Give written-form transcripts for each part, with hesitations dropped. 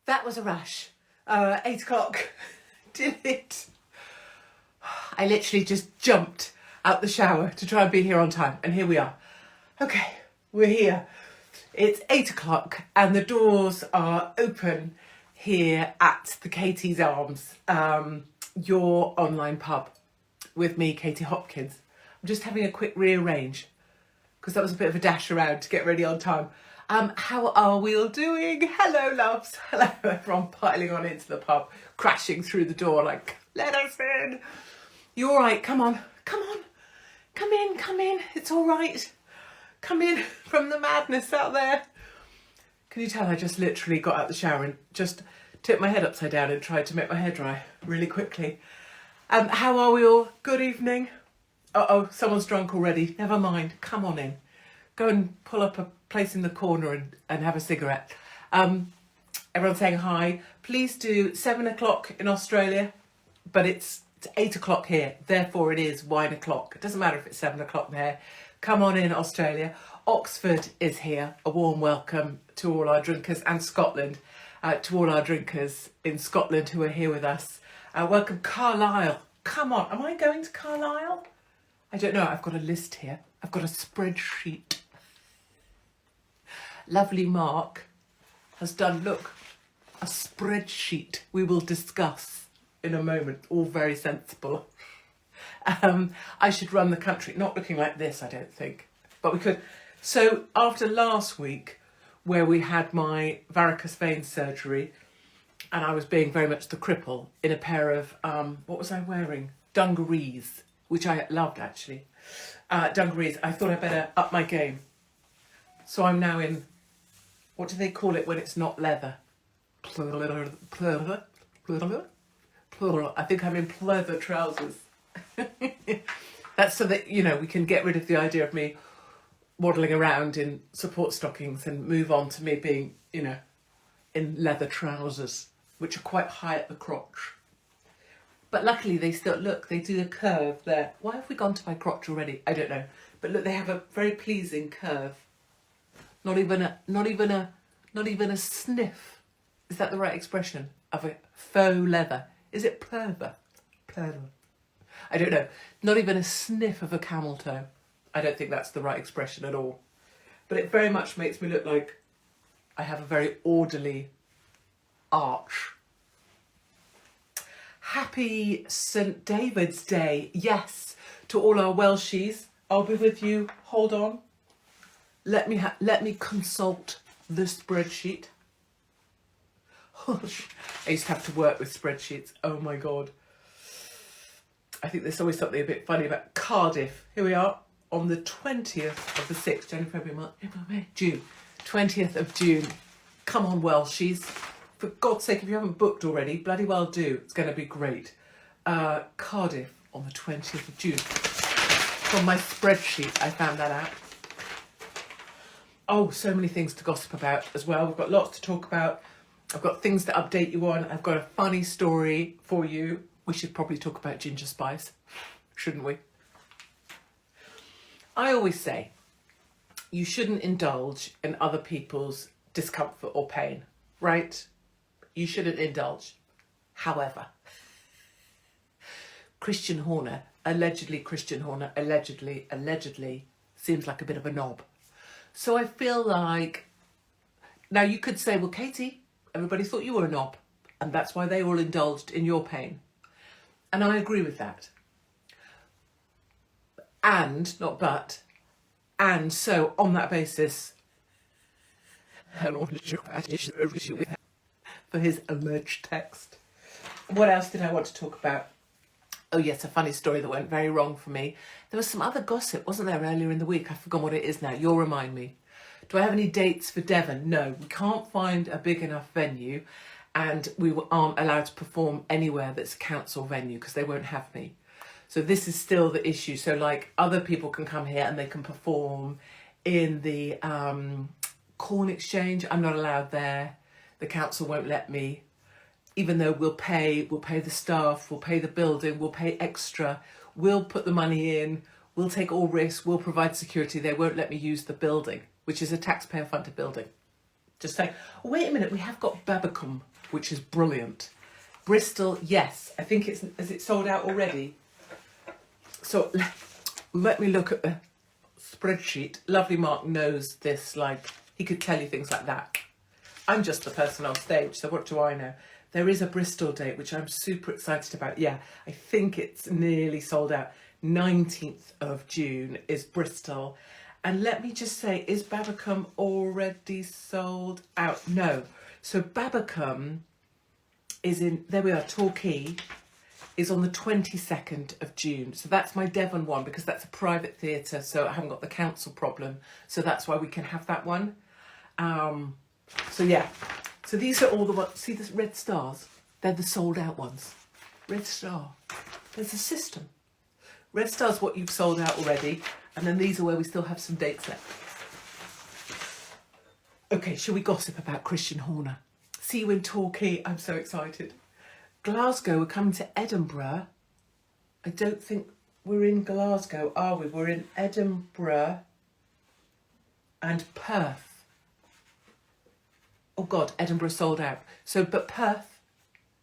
That was a rush. 8 o'clock. Did it. I literally just jumped out the shower to try and be here on time. And here we are. Okay, we're here. It's 8 o'clock and the doors are open here at the Katie's Arms, your online pub with me, Katie Hopkins. I'm just having a quick rearrange because that was a bit of a dash around to get ready on time. How are we all doing? Hello, loves. Hello, everyone piling on into the pub, crashing through the door like, let us in. You all right? Come on, come on. Come in. It's all right. Come in from the madness out there. Can you tell I just literally got out the shower and just tipped my head upside down and tried to make my hair dry really quickly. How are we all? Good evening. Uh-oh, someone's drunk already. Never mind. Come on in. Go and pull up a place in the corner and have a cigarette. Everyone's saying hi. Please do 7 o'clock in Australia, but it's 8 o'clock here. Therefore, it is wine o'clock. It doesn't matter if it's 7 o'clock there. Come on in, Australia. Oxford is here. A warm welcome to all our drinkers, and Scotland, to all our drinkers in Scotland who are here with us. Welcome, Carlisle. Come on. Am I going to Carlisle? I don't know. I've got a list here. I've got a spreadsheet. Lovely Mark has done, look, a spreadsheet we will discuss in a moment. All very sensible. I should run the country. Not looking like this, I don't think. But we could. So after last week, where we had my varicose vein surgery, and I was being very much the cripple in a pair of, what was I wearing? Dungarees, which I loved actually. Dungarees. I thought I'd better up my game. So I'm now in, what do they call it when it's not leather? I think I'm in pleather trousers. That's so that, you know, we can get rid of the idea of me waddling around in support stockings and move on to me being, you know, in leather trousers, which are quite high at the crotch. But luckily they still, look, they do the curve there. Why have we gone to my crotch already? I don't know. But look, they have a very pleasing curve. Not even a sniff. Is that the right expression? Of a faux leather. Is it pleather? Pleather. I don't know. Not even a sniff of a camel toe. I don't think that's the right expression at all. But it very much makes me look like I have a very orderly arch. Happy St. David's Day. Yes, to all our Welshies. I'll be with you. Hold on. Let me consult the spreadsheet. I used to have to work with spreadsheets. Oh my God. I think there's always something a bit funny about Cardiff. Here we are on the 20th of the 6th, January, February, March, April, May, June. 20th of June. Come on, Welshies. For God's sake, if you haven't booked already, bloody well do. It's going to be great. Cardiff on the 20th of June. From my spreadsheet, I found that out. Oh, so many things to gossip about as well. We've got lots to talk about. I've got things to update you on. I've got a funny story for you. We should probably talk about ginger spice, shouldn't we? I always say you shouldn't indulge in other people's discomfort or pain, right? You shouldn't indulge. However, Christian Horner, allegedly seems like a bit of a knob. So I feel like, now you could say, well, Katie, everybody thought you were a knob and that's why they all indulged in your pain. And I agree with that. And, not but, and so on that basis, for his alleged text. What else did I want to talk about? Oh yes, a funny story that went very wrong for me. There was some other gossip, wasn't there, earlier in the week? I've forgotten what it is now. You'll remind me. Do I have any dates for Devon? No, we can't find a big enough venue and we aren't allowed to perform anywhere that's a council venue because they won't have me. So this is still the issue. So like other people can come here and they can perform in the Corn Exchange. I'm not allowed there. The council won't let me. Even though we'll pay the staff, we'll pay the building, we'll pay extra, we'll put the money in, we'll take all risks, we'll provide security. They won't let me use the building, which is a taxpayer funded building. Just saying. Oh, wait a minute, we have got Babacom, which is brilliant. Bristol, yes. I think has it sold out already? So let me look at the spreadsheet. Lovely Mark knows this, like, he could tell you things like that. I'm just the person on stage, so what do I know? There is a Bristol date, which I'm super excited about. Yeah, I think it's nearly sold out. 19th of June is Bristol. And let me just say, is Babacom already sold out? No. So Babacom is in, there we are, Torquay, is on the 22nd of June. So that's my Devon one, because that's a private theatre, so I haven't got the council problem. So that's why we can have that one. So yeah, so these are all the ones, see the red stars? They're the sold out ones. Red star, there's a system. Red star's what you've sold out already, and then these are where we still have some dates left. Okay, shall we gossip about Christian Horner? See you in Torquay, I'm so excited. Glasgow, we're coming to Edinburgh. I don't think we're in Glasgow, are we? We're in Edinburgh and Perth. Oh God, Edinburgh sold out. So, but Perth,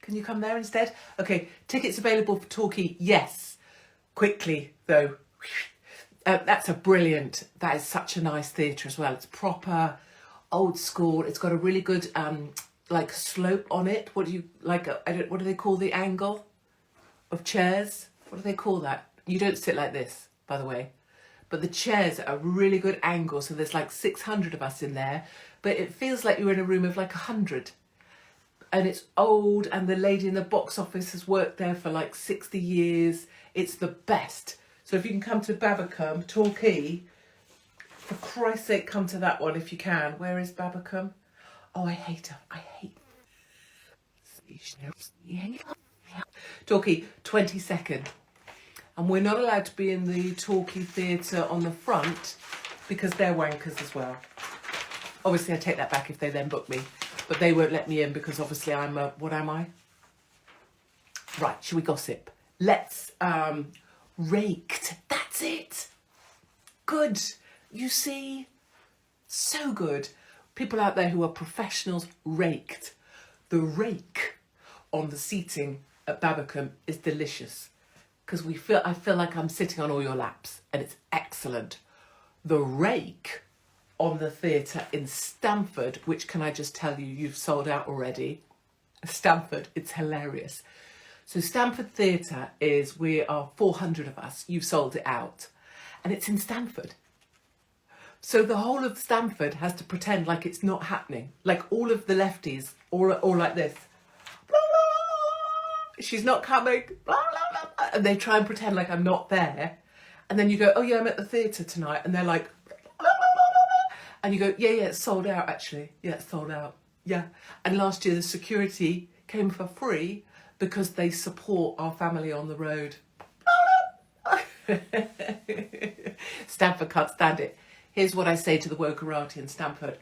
can you come there instead? Okay, tickets available for Torquay, yes. Quickly though. That's a brilliant, that is such a nice theatre as well. It's proper, old school. It's got a really good like slope on it. What do you, like, what do they call the angle of chairs? What do they call that? You don't sit like this, by the way. But the chairs are a really good angle, so there's like 600 of us in there, but it feels like you're in a room of like 100. And it's old, and the lady in the box office has worked there for like 60 years. It's the best. So if you can come to Babacom, Torquay, for Christ's sake, come to that one if you can. Where is Babacom? Oh, I hate her. I hate Torquay, 22nd. And we're not allowed to be in the Torquay Theatre on the front because they're wankers as well. Obviously, I take that back if they then book me. But they won't let me in because obviously I'm a... What am I? Right, shall we gossip? Let's... Raked. That's it. Good. You see? So good. People out there who are professionals, Raked. The rake on the seating at Babacom is delicious. Because I feel like I'm sitting on all your laps, and it's excellent. The rake on the theatre in Stamford, which can I just tell you, you've sold out already. Stamford, it's hilarious. So Stamford Theatre is, we are 400 of us, you've sold it out, and it's in Stamford. So the whole of Stamford has to pretend like it's not happening. Like all of the lefties, all like this. She's not coming, blah, blah, blah. And they try and pretend like I'm not there. And then you go, oh yeah, I'm at the theatre tonight. And they're like, blah, blah, blah. And you go, yeah, it's sold out actually. Yeah, it's sold out. Yeah. And last year the security came for free because they support our family on the road. Stamford can't stand it. Here's what I say to the Wokerati in Stamford.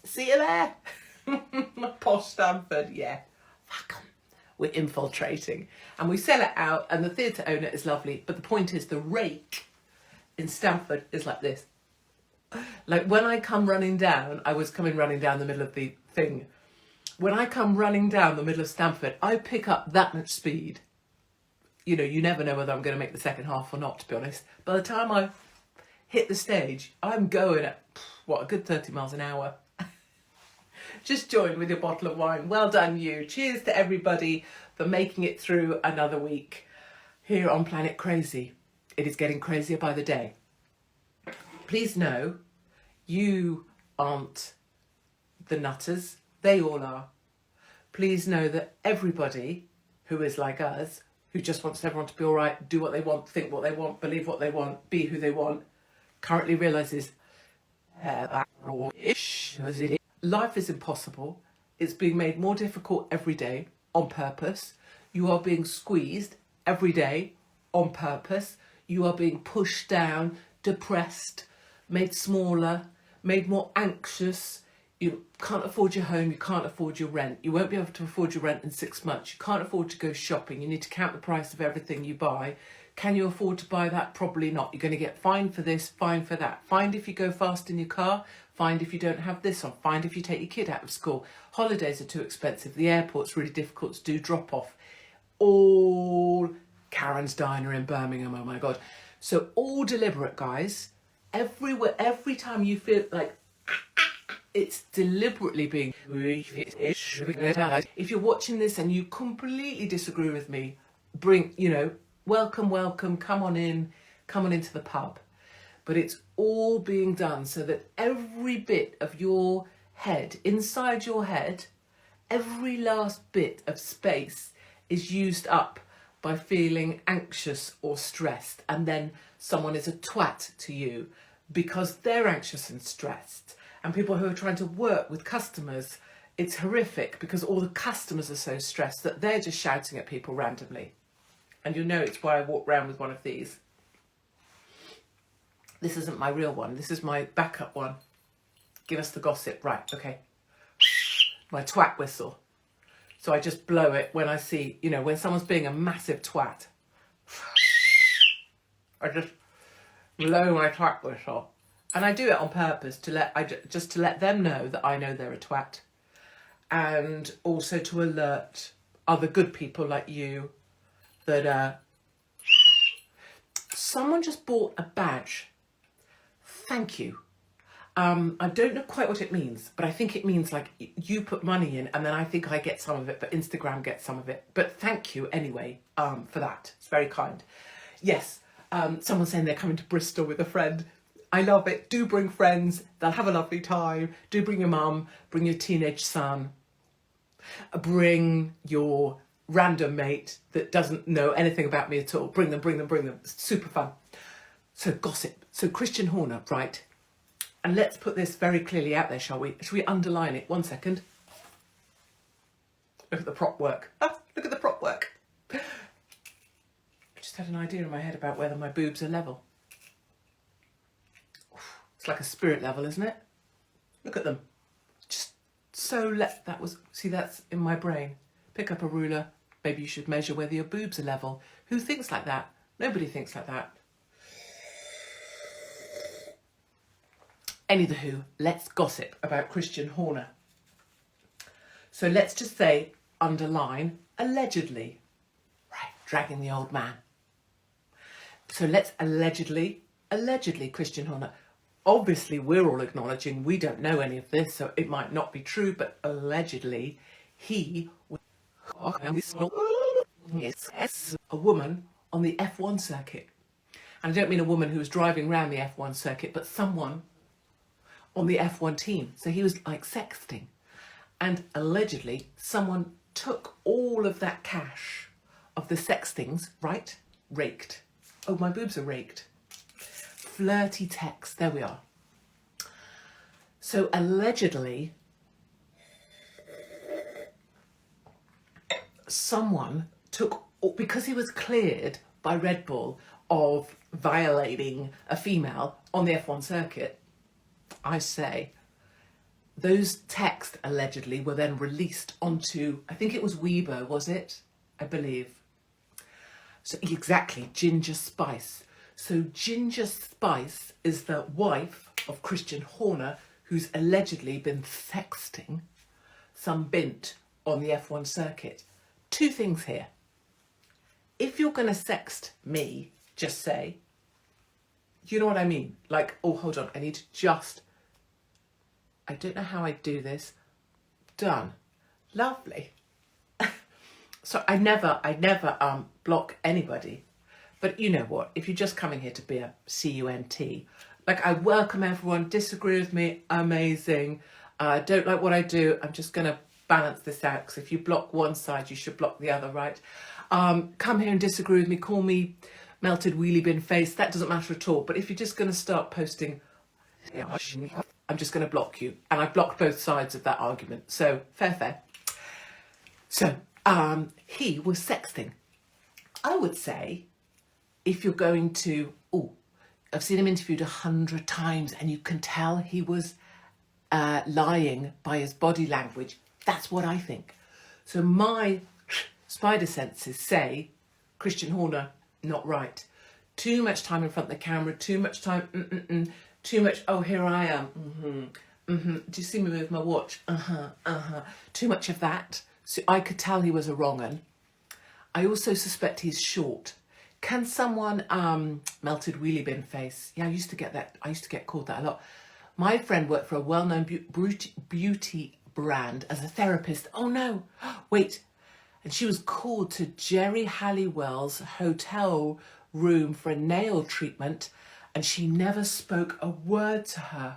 See you there. Posh Stamford, yeah. Fuck 'em. We're infiltrating, and we sell it out, and the theatre owner is lovely, but the point is the rake in Stamford is like this. Like when I come running down, I was coming running down the middle of the thing. When I come running down the middle of Stamford, I pick up that much speed. You know, you never know whether I'm going to make the second half or not, to be honest. By the time I hit the stage, I'm going at, what, a good 30 miles an hour. Just join with your bottle of wine. Well done, you. Cheers to everybody for making it through another week here on Planet Crazy. It is getting crazier by the day. Please know, you aren't the nutters. They all are. Please know that everybody who is like us, who just wants everyone to be all right, do what they want, think what they want, believe what they want, be who they want, currently realises life is impossible. It's being made more difficult every day on purpose. You are being squeezed every day on purpose. You are being pushed down, depressed, made smaller, made more anxious. You can't afford your home, you can't afford your rent. You won't be able to afford your rent in 6 months. You can't afford to go shopping. You need to count the price of everything you buy. Can you afford to buy that? Probably not. You're going to get fined for this, fined for that. Fined if you go fast in your car, Find if you don't have this on. Find if you take your kid out of school. Holidays are too expensive. The airport's really difficult to do drop off. All Karen's Diner in Birmingham, oh my God. So all deliberate, guys. Every time you feel like it's deliberately being... If you're watching this and you completely disagree with me, welcome, come on into the pub. But it's all being done so that every bit of your head, inside your head, every last bit of space is used up by feeling anxious or stressed, and then someone is a twat to you because they're anxious and stressed. And people who are trying to work with customers, it's horrific because all the customers are so stressed that they're just shouting at people randomly. And you know it's why I walk around with one of these. This isn't my real one. This is my backup one. Give us the gossip. Right, okay. My twat whistle. So I just blow it when I see, when someone's being a massive twat. I just blow my twat whistle. And I do it on purpose to let them know that I know they're a twat. And also to alert other good people like you that someone just bought a badge. Thank you. I don't know quite what it means, but I think it means like you put money in and then I think I get some of it, but Instagram gets some of it. But thank you anyway for that. It's very kind. Yes, someone's saying they're coming to Bristol with a friend. I love it. Do bring friends. They'll have a lovely time. Do bring your mum, bring your teenage son, bring your random mate that doesn't know anything about me at all. Bring them. It's super fun. So gossip. So Christian Horner, right? And let's put this very clearly out there, shall we? Shall we underline it? 1 second. Look at the prop work. Look at the prop work. I just had an idea in my head about whether my boobs are level. It's like a spirit level, isn't it? Look at them. Just so see, that's in my brain. Pick up a ruler. Maybe you should measure whether your boobs are level. Who thinks like that? Nobody thinks like that. Anywho, let's gossip about Christian Horner. So let's just say, underline, allegedly. Right, dragging the old man. So let's allegedly Christian Horner. Obviously, we're all acknowledging we don't know any of this, so it might not be true, but allegedly, he was a woman on the F1 circuit. And I don't mean a woman who was driving around the F1 circuit, but someone on the F1 team. So he was like sexting. And allegedly, someone took all of that cash of the sextings, right? Raked. Oh, my boobs are raked. Flirty text. There we are. So allegedly, someone took, because he was cleared by Red Bull of violating a female on the F1 circuit, I say, those texts allegedly were then released onto, I think it was Weibo, was it? I believe. So exactly, Ginger Spice. So Ginger Spice is the wife of Christian Horner, who's allegedly been sexting some bint on the F1 circuit. Two things here. If you're going to sext me, just say, you know what I mean? Like, oh, hold on, I need to just... I don't know how I do this. Done. Lovely. So I never block anybody. But you know what? If you're just coming here to be a CUNT, like I welcome everyone. Disagree with me, amazing. Don't like what I do. I'm just going to balance this out. Because if you block one side, you should block the other, right? Come here and disagree with me. Call me melted wheelie bin face. That doesn't matter at all. But if you're just going to start posting... I'm just going to block you. And I've blocked both sides of that argument. So, fair. So, he was sexting. I would say, if you're going to... Oh, I've seen him interviewed 100 times and you can tell he was lying by his body language. That's what I think. So my spider senses say, Christian Horner, not right. Too much time in front of the camera, too much time... Too much, oh, here I am. Do you see me with my watch? Too much of that. So I could tell he was a wrong un. I also suspect he's short. Can someone, melted wheelie bin face? Yeah, I used to get that. I used to get called that a lot. My friend worked for a well-known beauty brand as a therapist. Oh no, wait. And she was called to Jerry Halliwell's hotel room for a nail treatment, and she never spoke a word to her.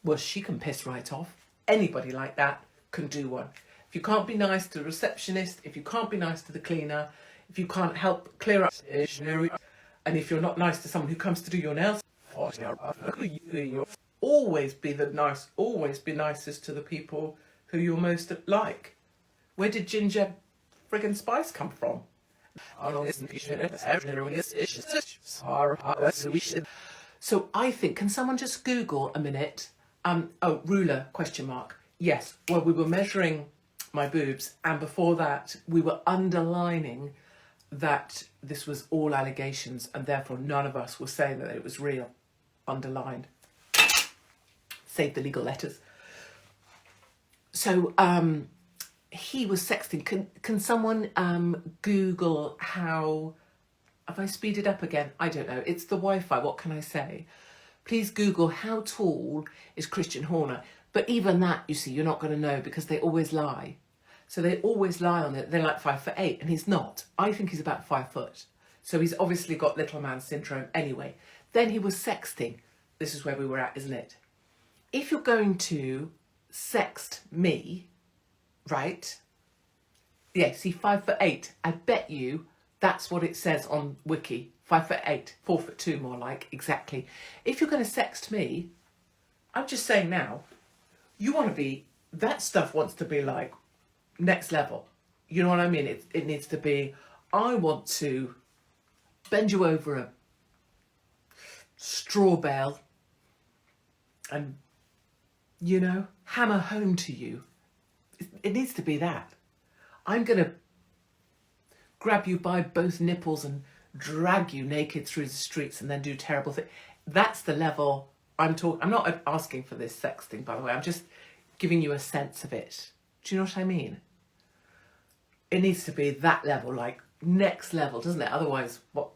Well, she can piss right off. Anybody like that can do one. If you can't be nice to the receptionist, if you can't be nice to the cleaner, if you can't help clear up, and if you're not nice to someone who comes to do your nails, always be nicest to the people who you're most like. Where did Ginger friggin' Spice come from? So I think, can someone just Google a minute? Ruler, question mark. Yes, well, we were measuring my boobs, and before that, we were underlining that this was all allegations, and therefore none of us were saying that it was real. Underlined. Save the legal letters. So, he was sexting. Can someone Google how... Have I speeded up again? I don't know. It's the Wi-Fi. What can I say? Please Google how tall is Christian Horner. But even that, you see, you're not going to know because they always lie. So they always lie on it. They're like 5'8", and he's not. I think he's about 5 foot. So he's obviously got little man syndrome anyway. Then he was sexting. This is where we were at, isn't it? If you're going to sext me, right? Yeah, see, 5'8". I bet you that's what it says on Wiki. 5'8", 4'2" more like, exactly. If you're going to sext me, I'm just saying now, you want to be, that stuff wants to be like next level. You know what I mean? It needs to be, I want to bend you over a straw bale and, you know, hammer home to you. It needs to be that. I'm going to grab you by both nipples and drag you naked through the streets and then do terrible things. That's the level I'm talking. I'm not asking for this sex thing, by the way. I'm just giving you a sense of it. Do you know what I mean? It needs to be that level, like next level, doesn't it? Otherwise, what?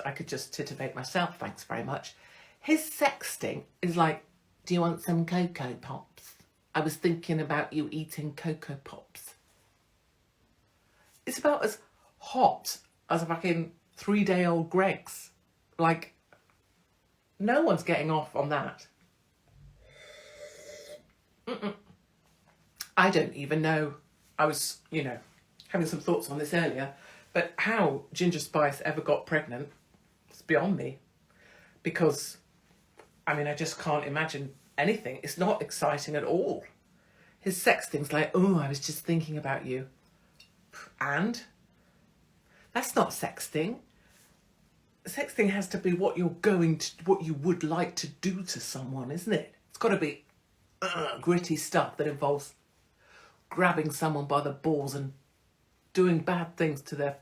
I could just titivate myself. Thanks very much. His sexting is like, do you want some Cocoa Pops? I was thinking about you eating Cocoa Pops. It's about as hot as a fucking 3-day-old Greggs. Like, no one's getting off on that. I don't even know. I was, you know, having some thoughts on this earlier, but how Ginger Spice ever got pregnant, it's beyond me. Because, I mean, I just can't imagine anything. It's not exciting at all. His sexting's like, oh, I was just thinking about you. And? That's not sexting. Sexting has to be what you would like to do to someone, isn't it? It's got to be gritty stuff that involves grabbing someone by the balls and doing bad things to their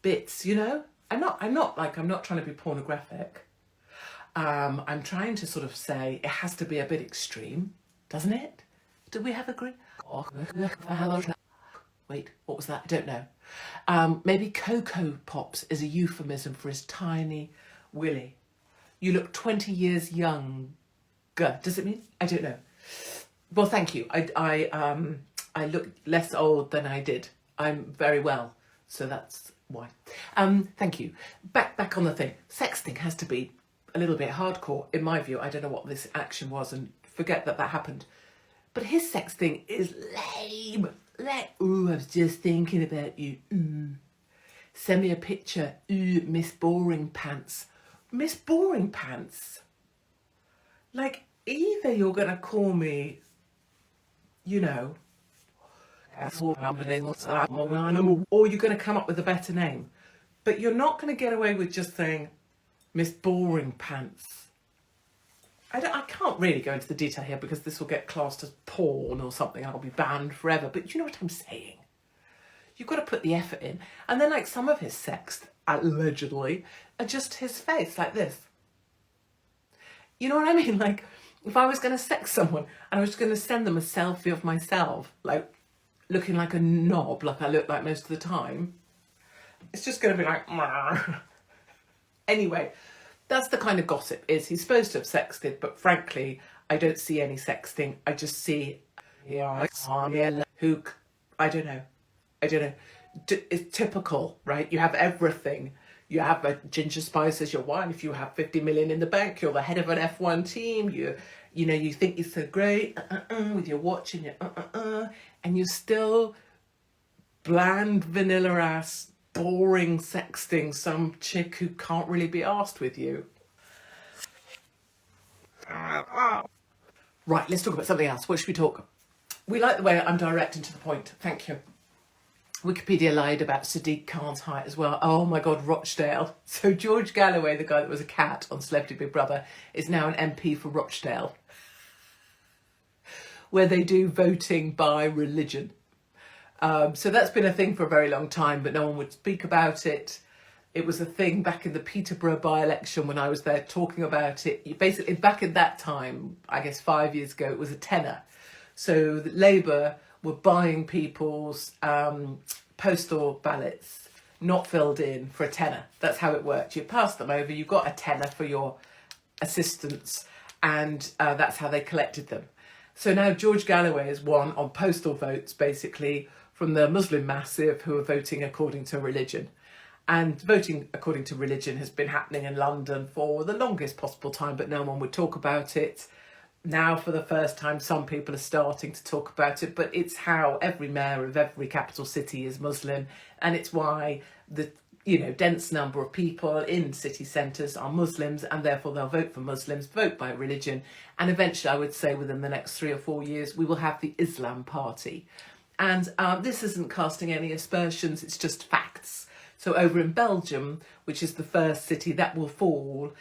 bits, you know? I'm not trying to be pornographic. I'm trying to sort of say it has to be a bit extreme, doesn't it? Do we have a green? Wait, what was that? I don't know. Maybe Cocoa Pops is a euphemism for his tiny willy. You look 20 years younger. Does it mean? I don't know. Well, thank you. I look less old than I did. I'm very well, so that's why. Thank you. Back on the thing. Sexting has to be a little bit hardcore, in my view. I don't know what this action was, and forget that happened. But his sexting is lame. Ooh, I was just thinking about you. Ooh. Send me a picture. Ooh, Miss Boring Pants. Miss Boring Pants? Like, either you're going to call me, you know, or you're going to come up with a better name. But you're not going to get away with just saying Miss Boring Pants. I can't really go into the detail here because this will get classed as porn or something. I'll be banned forever. But you know what I'm saying? You've got to put the effort in. And then, like, some of his sex, allegedly, are just his face, like this. You know what I mean? Like, if I was going to sex someone and I was going to send them a selfie of myself, like looking like a knob, like I look like most of the time, it's just going to be like, anyway, that's the kind of gossip is he's supposed to have sexted, but frankly, I don't see any sexting. I just see, yeah, who, I don't know. It's typical, right? You have everything. You have a Ginger Spice as your wife. You have 50 million in the bank. You're the head of an F1 team. You know, you think you're so great with your watch and your and you're still bland, vanilla ass, boring sexting some chick who can't really be asked with you. Right, let's talk about something else. What should we talk? We like the way I'm direct and to the point. Thank you. Wikipedia lied about Sadiq Khan's height as well. Oh my God, Rochdale. So George Galloway, the guy that was a cat on Celebrity Big Brother, is now an MP for Rochdale, where they do voting by religion. So that's been a thing for a very long time, but no one would speak about it. It was a thing back in the Peterborough by-election when I was there talking about it. Basically, back in that time, I guess 5 years ago, it was a tenner. So Labour were buying people's postal ballots, not filled in, for a tenner. That's how it worked. You pass them over, you got a tenner for your assistance, and that's how they collected them. So now George Galloway has won on postal votes, basically, from the Muslim massive who are voting according to religion. And voting according to religion has been happening in London for the longest possible time, but no one would talk about it. Now, for the first time, some people are starting to talk about it, but it's how every mayor of every capital city is Muslim, and it's why the dense number of people in city centres are Muslims, and therefore they'll vote for Muslims, vote by religion, and eventually, I would say within the next 3 or 4 years, we will have the Islam Party. And this isn't casting any aspersions, it's just facts. So over in Belgium, which is the first city that will fall,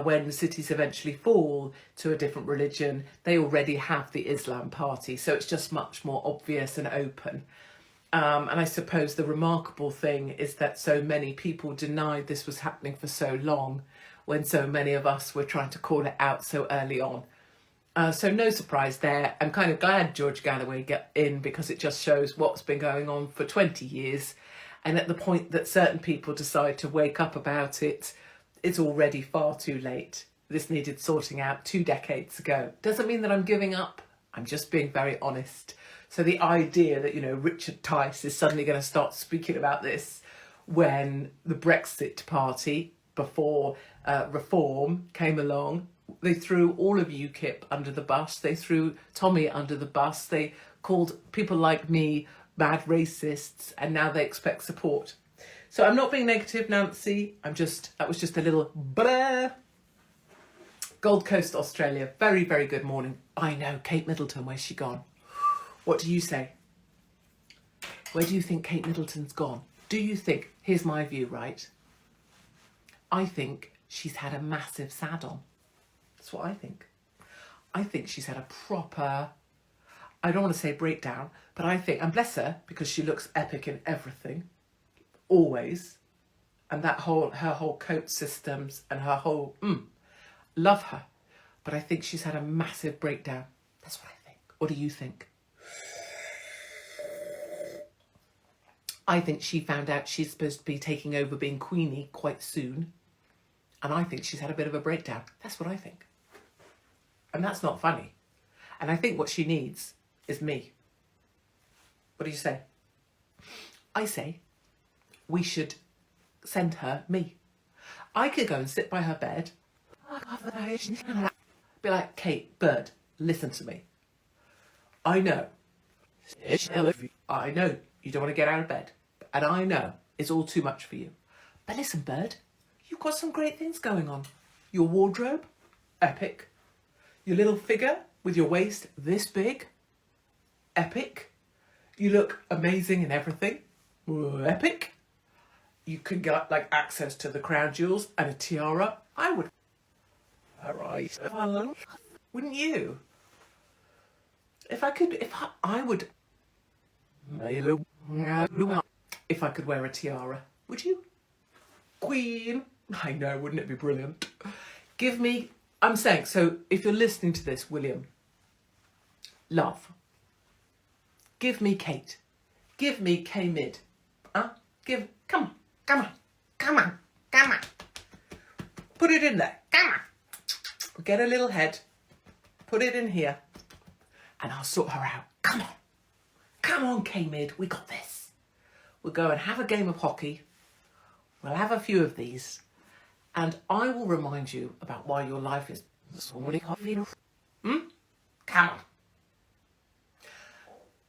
when cities eventually fall to a different religion, they already have the Islam Party. So it's just much more obvious and open. And I suppose the remarkable thing is that so many people denied this was happening for so long, when so many of us were trying to call it out so early on. So no surprise there. I'm kind of glad George Galloway got in, because it just shows what's been going on for 20 years. And at the point that certain people decide to wake up about it, it's already far too late. This needed sorting out 2 decades ago. Doesn't mean that I'm giving up. I'm just being very honest. So the idea that, Richard Tice is suddenly going to start speaking about this when the Brexit Party, before Reform, came along, they threw all of UKIP under the bus. They threw Tommy under the bus. They called people like me bad racists, and now they expect support. So I'm not being negative, Nancy. That was just a little blah. Gold Coast, Australia. Very, very good morning. I know, Kate Middleton, where's she gone? What do you say? Where do you think Kate Middleton's gone? Do you think, here's my view, right? I think she's had a massive sad on. That's what I think. I think she's had a proper, I don't want to say breakdown, but I think, and bless her, because she looks epic in everything, always, and her whole coat systems and her whole, love her. But I think she's had a massive breakdown. That's what I think. What do you think? I think she found out she's supposed to be taking over being Queenie quite soon. And I think she's had a bit of a breakdown. That's what I think. And that's not funny. And I think what she needs is me. What do you say? I say we should send her me. I could go and sit by her bed, be like, Kate, Bird, listen to me. I know you don't want to get out of bed, and I know it's all too much for you. But listen, Bird, you've got some great things going on. Your wardrobe, epic. Your little figure with your waist this big, epic. You look amazing in everything, epic. You can get access to the crown jewels and a tiara. I would. Alright. Wouldn't you? If I would. If I could wear a tiara, would you? Queen. I know, wouldn't it be brilliant? Give me I'm saying, so if you're listening to this, William, love, give me Kate. Give me K-Mid. Come on, come on, come on, come on. Put it in there, come on. Get a little head, put it in here, and I'll sort her out. Come on, K-Mid, we got this. We'll go and have a game of hockey. We'll have a few of these, and I will remind you about why your life is so coffee. Come on.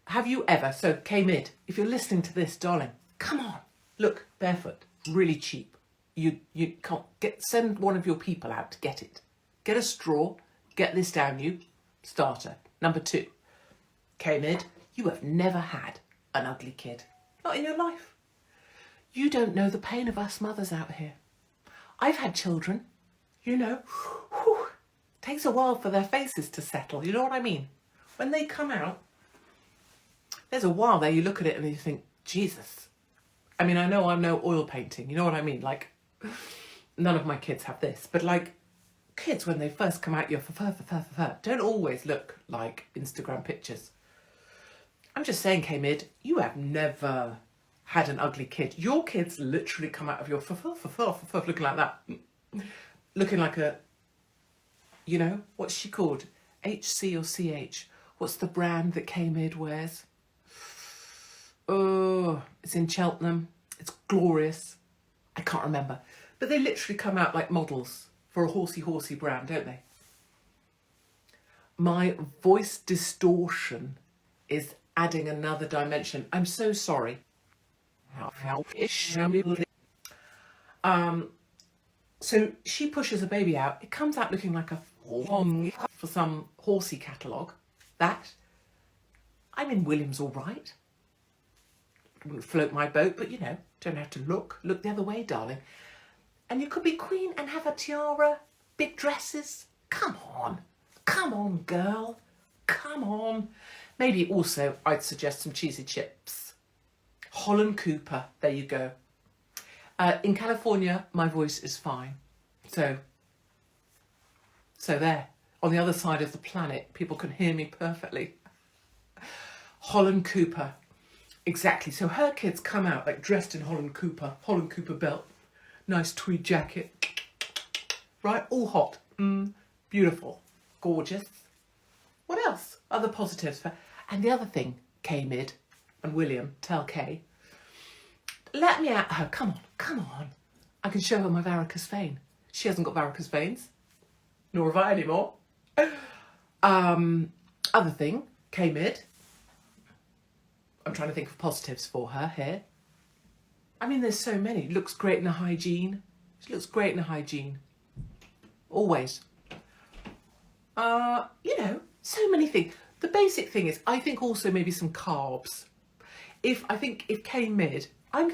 Have you ever, so K-Mid, if you're listening to this, darling, come on. Look, barefoot, really cheap. You can't send one of your people out to get it. Get a straw, get this down you, starter. Number 2, K-Mid, you have never had an ugly kid. Not in your life. You don't know the pain of us mothers out here. I've had children, takes a while for their faces to settle, you know what I mean? When they come out, there's a while there you look at it and you think, Jesus. I mean, I know I'm no oil painting, you know what I mean? Like, none of my kids have this, but like, kids when they first come out, your don't always look like Instagram pictures. I'm just saying, K-Mid, you have never had an ugly kid. Your kids literally come out of your looking like that. Looking like a, what's she called? HC or CH? What's the brand that K-Mid wears? Oh, it's in Cheltenham. It's glorious. I can't remember. But they literally come out like models for a horsey brand, don't they? My voice distortion is adding another dimension. I'm so sorry. So she pushes a baby out. It comes out looking like a for some horsey catalogue. That, I'm in Williams all right. Wouldn't float my boat, but don't have to look the other way, darling. And you could be queen and have a tiara, big dresses. Come on, girl, come on. Maybe also I'd suggest some cheesy chips. Holland Cooper, there you go. In California, my voice is fine. So there, on the other side of the planet, people can hear me perfectly. Holland Cooper. Exactly. So her kids come out like dressed in Holland Cooper belt, nice tweed jacket, right? All hot. Beautiful. Gorgeous. What else? Other positives. And the other thing, K-Mid and William, tell Kay, let me at her. Come on. I can show her my varicose vein. She hasn't got varicose veins. Nor have I anymore. Other thing, K-Mid. I'm trying to think of positives for her here. I mean, there's so many. Looks great in a hygiene. She looks great in a hygiene. Always. So many things. The basic thing is, I think also maybe some carbs. If K-Mid, I am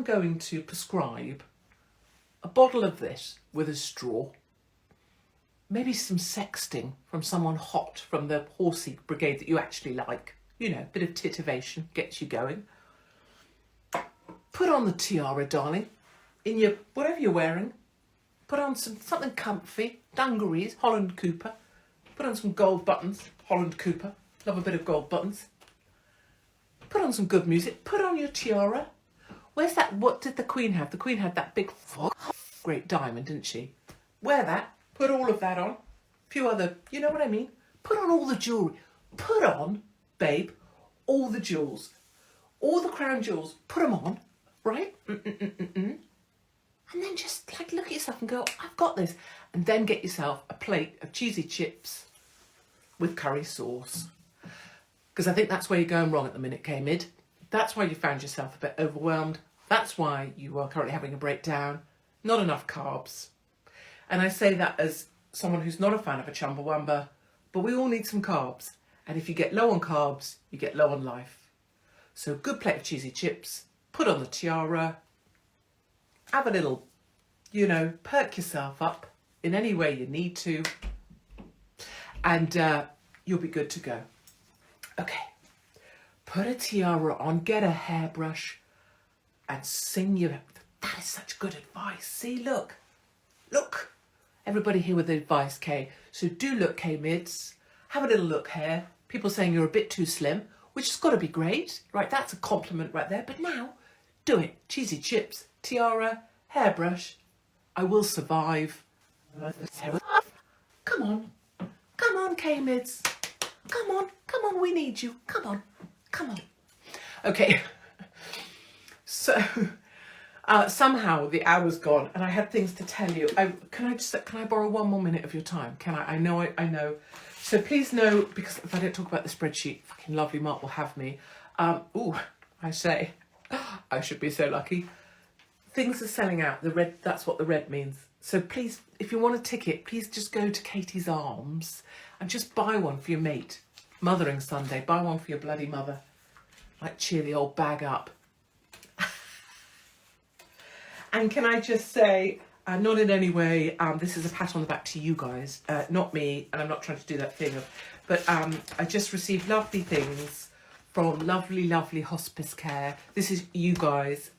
going to prescribe a bottle of this with a straw. Maybe some sexting from someone hot from the horsey brigade that you actually like. A bit of titivation gets you going. Put on the tiara, darling. In your, whatever you're wearing. Put on something comfy. Dungarees, Holland Cooper. Put on some gold buttons, Holland Cooper. Love a bit of gold buttons. Put on some good music. Put on your tiara. Where's that? What did the Queen have? The Queen had that big, great diamond, didn't she? Wear that. Put all of that on. A few other, you know what I mean? Put on all the jewellery. Put on, babe, all the jewels. All the crown jewels. Put them on, right? And then just look at yourself and go, I've got this. And then get yourself a plate of cheesy chips with curry sauce. Because I think that's where you're going wrong at the minute, K-Mid. That's why you found yourself a bit overwhelmed. That's why you are currently having a breakdown. Not enough carbs. And I say that as someone who's not a fan of a Chumbawamba, but we all need some carbs. And if you get low on carbs, you get low on life. So good plate of cheesy chips, put on the tiara, have a little, perk yourself up in any way you need to, and you'll be good to go. Okay, put a tiara on, get a hairbrush, and sing your... That is such good advice. See, look. everybody here with advice, Kay. So do look, Kay Mids. Have a little look here. People saying you're a bit too slim, which has got to be great, right? That's a compliment right there. But now, do it. Cheesy chips, tiara, hairbrush. I will survive. Come on. Come on, Kay Mids. Come on, we need you. Come on. Okay. So, somehow the hour's gone and I had things to tell you. Can I borrow 1 more minute of your time? Can I? I know. So please know, because if I don't talk about the spreadsheet, fucking lovely Mark will have me. I say, I should be so lucky. Things are selling out. The red, that's what the red means. So please, if you want a ticket, please just go to Katie's Arms and just buy one for your mate. Mothering Sunday, buy one for your bloody mother. Like, cheer the old bag up. And can I just say, not in any way, this is a pat on the back to you guys, not me, and I'm not trying to do that thing, but I just received lovely things from lovely, lovely hospice care. This is you guys,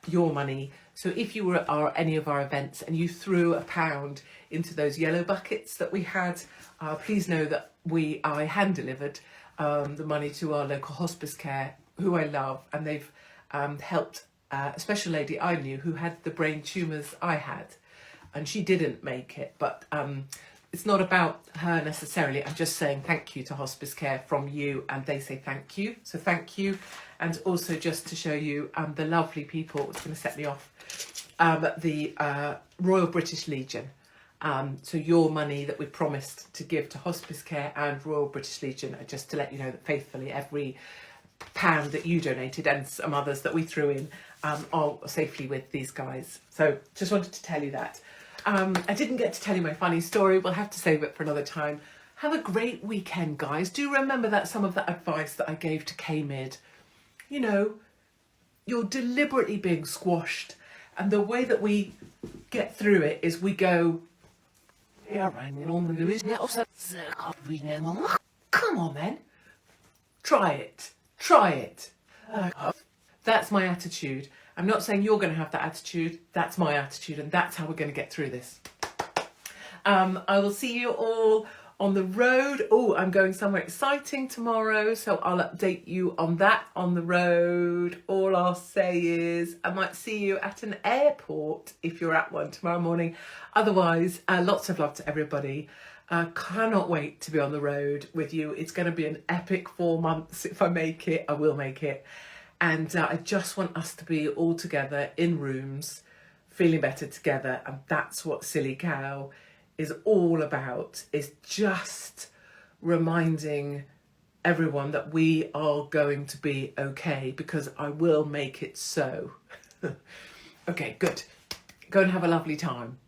your money. So if you were at any of our events and you threw £1 into those yellow buckets that we had, please know that I hand delivered the money to our local hospice care, who I love, and they've helped a special lady I knew who had the brain tumours I had, and she didn't make it, but it's not about her necessarily. I'm just saying thank you to hospice care from you, and they say thank you, so thank you. And also just to show you the lovely people, it's going to set me off, the Royal British Legion. So your money that we promised to give to hospice care and Royal British Legion, just to let you know that faithfully every £1 that you donated and some others that we threw in are safely with these guys. So just wanted to tell you that. I didn't get to tell you my funny story. We'll have to save it for another time. Have a great weekend, guys. Do remember that some of that advice that I gave to K-Mid, you know, you're deliberately being squashed. And the way that we get through it is we go, come on then. Try it. That's my attitude. I'm not saying you're going to have that attitude. That's my attitude, and that's how we're going to get through this. I will see you all on the road. Oh, I'm going somewhere exciting tomorrow, so I'll update you on that on the road. All I'll say is I might see you at an airport if you're at one tomorrow morning. Otherwise, lots of love to everybody. Cannot wait to be on the road with you. It's going to be an epic 4 months. If I make it, I will make it. And I just want us to be all together in rooms, feeling better together. And that's what Silly Cow is all about, is just reminding everyone that we are going to be okay, because I will make it so. Okay, good. Go and have a lovely time.